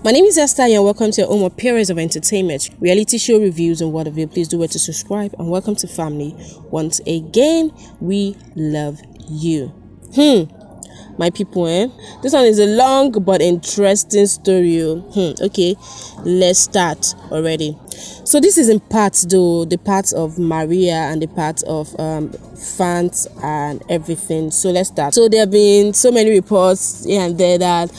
My name is Esther and welcome to your home of Pillars of Entertainment, reality show reviews and what of you. Please do well to subscribe and welcome to family. Once again, we love you. My people, this one is a long but interesting story. Okay, let's start already. So this is in parts though, the parts of Maria and the part of fans and everything. So let's start. So there have been so many reports here and there that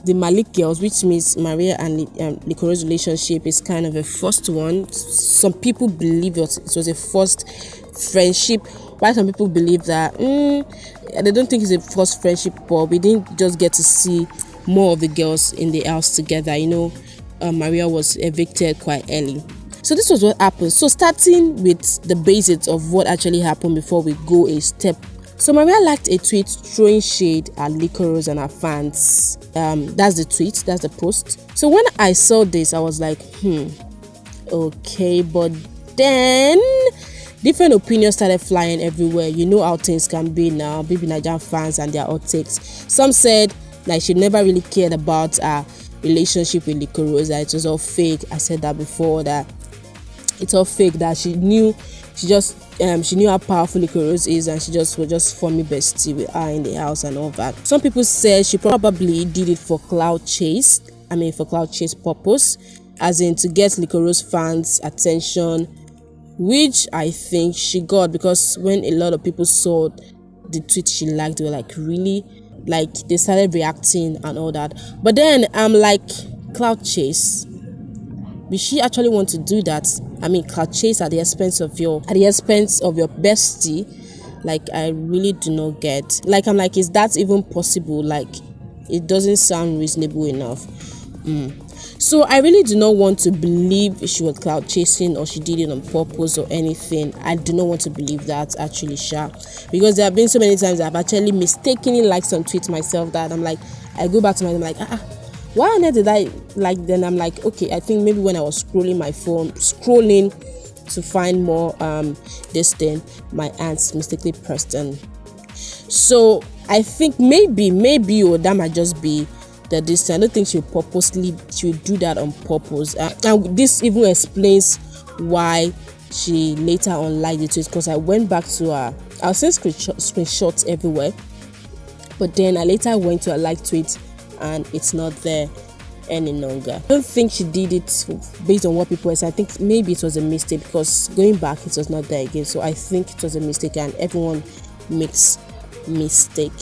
the Malik girls, which means Maria and Liquorose relationship, is kind of a first one. Some people believe it was a first friendship, while some people believe that they don't think it's a first friendship, but we didn't just get to see more of the girls in the house together. Maria was evicted quite early. So this was what happened. So starting with the basics of what actually happened before we go a step. So Maria liked a tweet throwing shade at Liquorose and her fans. That's the tweet, that's the post. So when I saw this, I was like, okay, but then different opinions started flying everywhere. You know how things can be now, baby Nigerian fans and their hot takes. Some said like she never really cared about her relationship with Liquorose, that it was all fake. I said that before, that it's all fake, that she knew how powerful Liquorose is, and she was just forming bestie with her in the house and all that. Some people said she probably did it for clout chase purpose, as in to get Liquorose fans' attention, which I think she got, because when a lot of people saw the tweet she liked, they were like, really? Like, they started reacting and all that. But then I'm like, clout chase? Did she actually want to do that? Clout chase at the expense of your bestie? Like, I really do not get. Like, I'm like, is that even possible? Like, it doesn't sound reasonable enough. So I really do not want to believe she was clout chasing or she did it on purpose or anything. I do not want to believe that, actually, because there have been so many times I've actually mistakenly liked some tweets myself that I'm like, I go back to my, I'm like, why on earth did I like? Then I'm like, okay, I think maybe when I was scrolling my phone, to find more this thing, my aunt's mistakenly pressed on. So I think maybe that might just be that this. I don't think she'll do that on purpose. And this even explains why she later on liked the tweet, because I went back to her. I was seeing screenshots everywhere, but then I later went to her like tweet and it's not there any longer. I don't think she did it based on what people said. I think maybe it was a mistake, because going back it was not there again. So I think it was a mistake, and everyone makes mistake.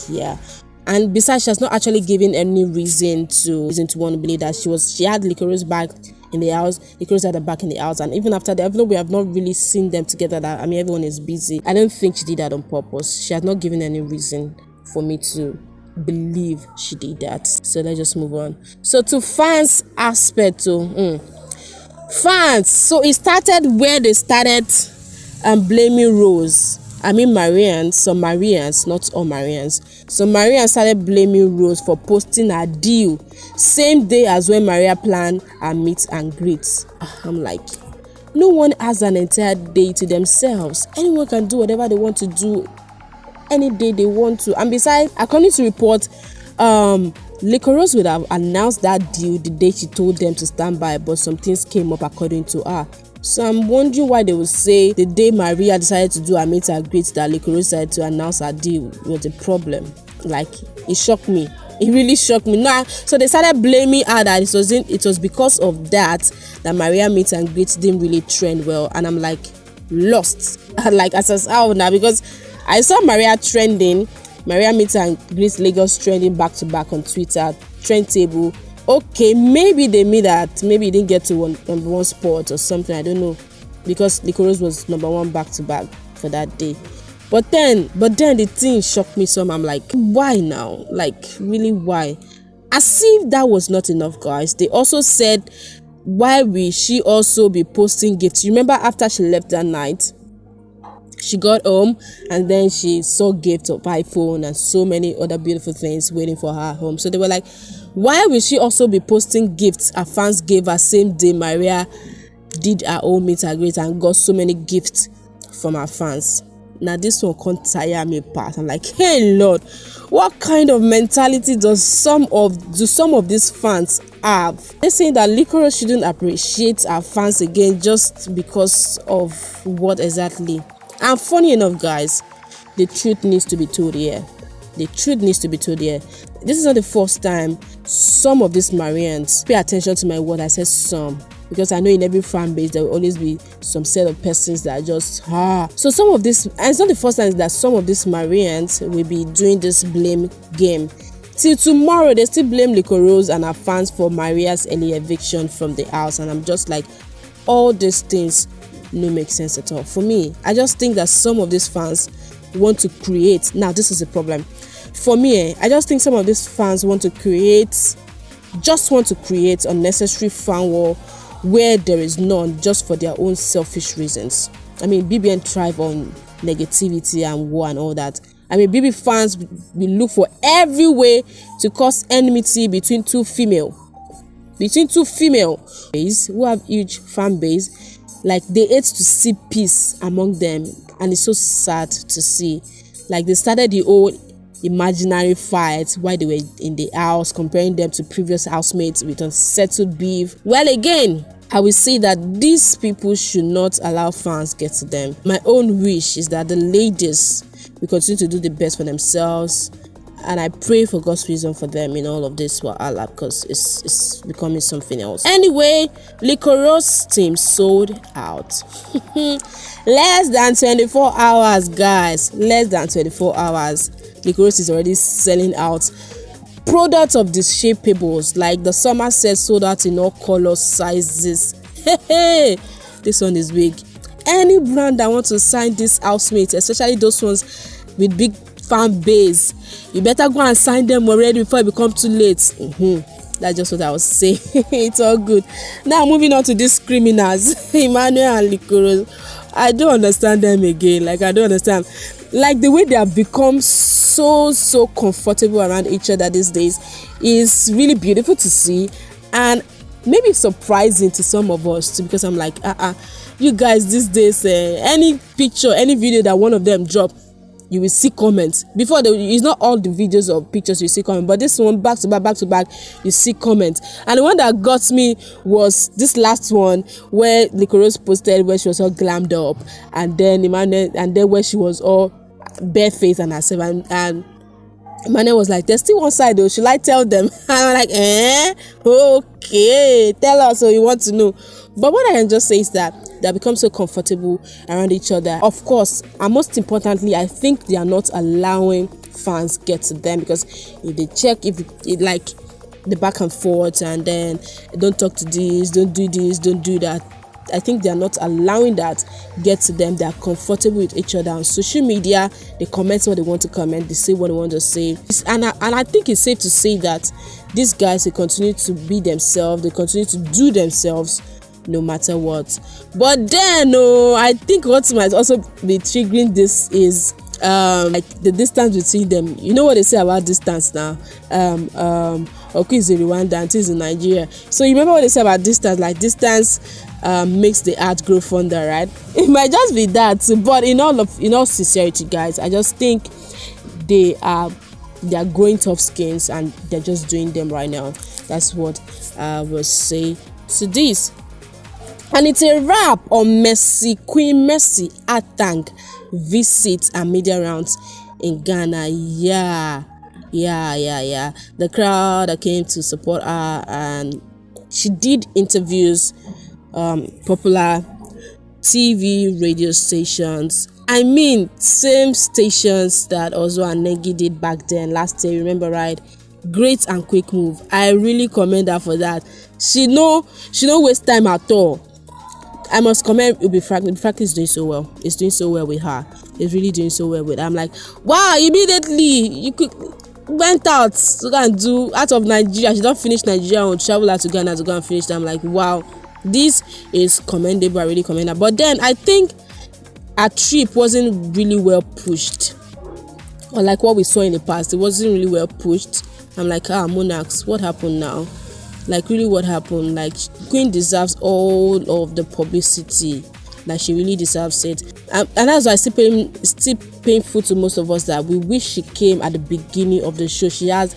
And besides, she has not actually given any reason to want to believe that she had Liquorose back in the house. Liquorose had her back in the house, and even after that, even though we have not really seen them together, that everyone is busy. I don't think she did that on purpose. She has not given any reason for me to believe she did that. So let's just move on. So to fans aspect, fans. So it started where they started blaming Rose. Marians, some Marians, not all Marians. So Maria started blaming Rose for posting her deal same day as when Maria planned her meet and greet. I'm like, no one has an entire day to themselves. Anyone can do whatever they want to do any day they want to. And besides, according to report, Liquorose would have announced that deal the day she told them to stand by, but some things came up according to her. So I'm wondering why they would say the day Maria decided to do her meet and greet that Liquorose decided to announce her deal was a problem. Like, it shocked me. It really shocked me. Now, so they started blaming her that it was because of that Maria meet and greet didn't really trend well. And I'm like, lost. Like, as how now, because I saw Maria meet and greet Lagos trending back to back on Twitter, trend table. Okay, maybe they mean that maybe it didn't get to number one spot or something. I don't know, because Liquorose was number one back to back for that day. But then the thing shocked me some. I'm like, why now? Like, really, why? As if that was not enough, guys. They also said, why will she also be posting gifts? You remember after she left that night, she got home and then she saw gifts of iPhone and so many other beautiful things waiting for her home. So they were like, why will she also be posting gifts her fans gave her same day Maria did her own meet and greet and got so many gifts from her fans? Now this one can't tire me apart. I'm like, hey Lord, what kind of mentality do some of these fans have. They're saying that Liquorose shouldn't appreciate our fans again just because of what exactly. And funny enough, guys, the truth needs to be told here. The truth needs to be told here. This is not the first time some of these Marians, pay attention to my word, I said some, because I know in every fan base there will always be some set of persons that are just so some of this, and it's not the first time that some of these Marians will be doing this blame game. Till tomorrow they still blame Liquorose and her fans for Maria's early eviction from the house, and I'm just like, all these things no make sense at all. For me, I just think that some of these fans want to create. Now this is the problem for me. I just think some of these fans want to create unnecessary fan war where there is none, just for their own selfish reasons. I mean, BBN thrive on negativity and war and all that. I mean, BB fans will look for every way to cause enmity between two female who have huge fan base. Like, they hate to see peace among them, and it's so sad to see. Like, they started the old imaginary fight while they were in the house, comparing them to previous housemates with unsettled beef. Well, again, I will say that these people should not allow fans get to them. My own wish is that the ladies will continue to do the best for themselves, and I pray for God's wisdom for them in all of this wahala, because it's becoming something else. Anyway, Liquorose team sold out. Less than 24 hours, guys. Less than 24 hours. Liquorose is already selling out products of the shapeables. Like the summer set sold out in all colors, sizes. Hey, this one is big. Any brand that wants to sign this housemate, especially those ones with big fan base, you better go and sign them already before it becomes too late. That's just what I was saying. It's all good. Now moving on to these criminals, Emmanuel and Liquorose. I don't understand them again. Like, I don't understand. Like, the way they have become so comfortable around each other these days is really beautiful to see, and maybe surprising to some of us too, because I'm like, you guys these days, any picture, any video that one of them drop, you will see comments. Before, it's not all the videos or pictures you see comment, but this one, back to back, you see comments. And the one that got me was this last one where Liquorose posted where she was all glammed up, and then Emmanuel, and then where she was all barefaced and herself, and Emmanuel was like, there's still one side though, should I tell them? And I'm like, okay, tell us, so you want to know. But what I can just say is that they become so comfortable around each other. Of course, and most importantly, I think they are not allowing fans get to them, because if they check, if it like the back and forth, and then don't talk to this, don't do that, I think they are not allowing that get to them. They are comfortable with each other on social media. They comment what they want to comment, they say what they want to say, and I think it's safe to say that these guys, they continue to be themselves, they continue to do themselves no matter what. But then I think what might also be triggering this is like the distance between them. You know what they say about distance now? Okay, is in Rwanda, and is in Nigeria. So you remember what they say about distance? Like, distance makes the heart grow fonder, right? It might just be that. But in all sincerity, guys, I just think they are growing tough skins, and they're just doing them right now. That's what I will say to this. And it's a wrap on Queen Mercy Atang visits and media rounds in Ghana. Yeah. The crowd that came to support her, and she did interviews, popular TV, radio stations. I mean, same stations that also Anegi did back then last year. Remember, right? Great and quick move. I really commend her for that. She no waste time at all. I must comment. Ubi Frank is doing so well. It's doing so well with her. It's really doing so well with her. I'm like, wow! Immediately you went out to go and do out of Nigeria. She don't finish Nigeria and travel out to Ghana to go and finish. I'm like, wow, this is commendable. I really commend her. But then I think her trip wasn't really well pushed, or like what we saw in the past. It wasn't really well pushed. I'm like, Monarchs, what happened now? Like, really, what happened? Like, Queen deserves all of the publicity. Like, she really deserves it. And that's why it's still painful to most of us that we wish she came at the beginning of the show. She has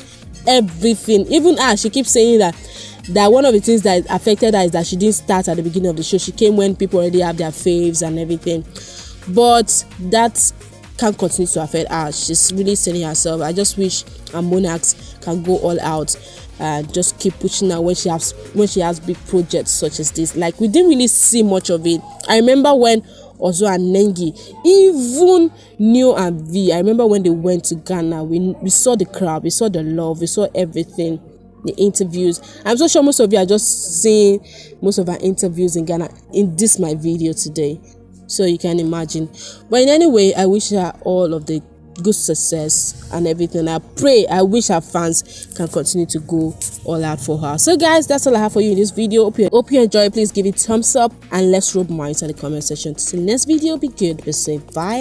everything. Even her, she keeps saying that one of the things that affected her is that she didn't start at the beginning of the show. She came when people already have their faves and everything, but that can't continue to affect her. She's really selling herself. I just wish our monarchs can go all out and just keep pushing her when she has big projects such as this. Like, we didn't really see much of it. I remember when Ozo and Nengi, even Neo and V, I remember when they went to Ghana, we saw the crowd, we saw the love, we saw everything, the interviews. I'm so sure most of you are just seeing most of our interviews in Ghana in this my video today, so you can imagine. But in any way, I wish her all of the good success and everything. I wish our fans can continue to go all out for her. So guys, that's all I have for you in this video. Hope you enjoy. Please give it thumbs up and let's rub minds in the comment section. Till next video, be good, be safe, bye.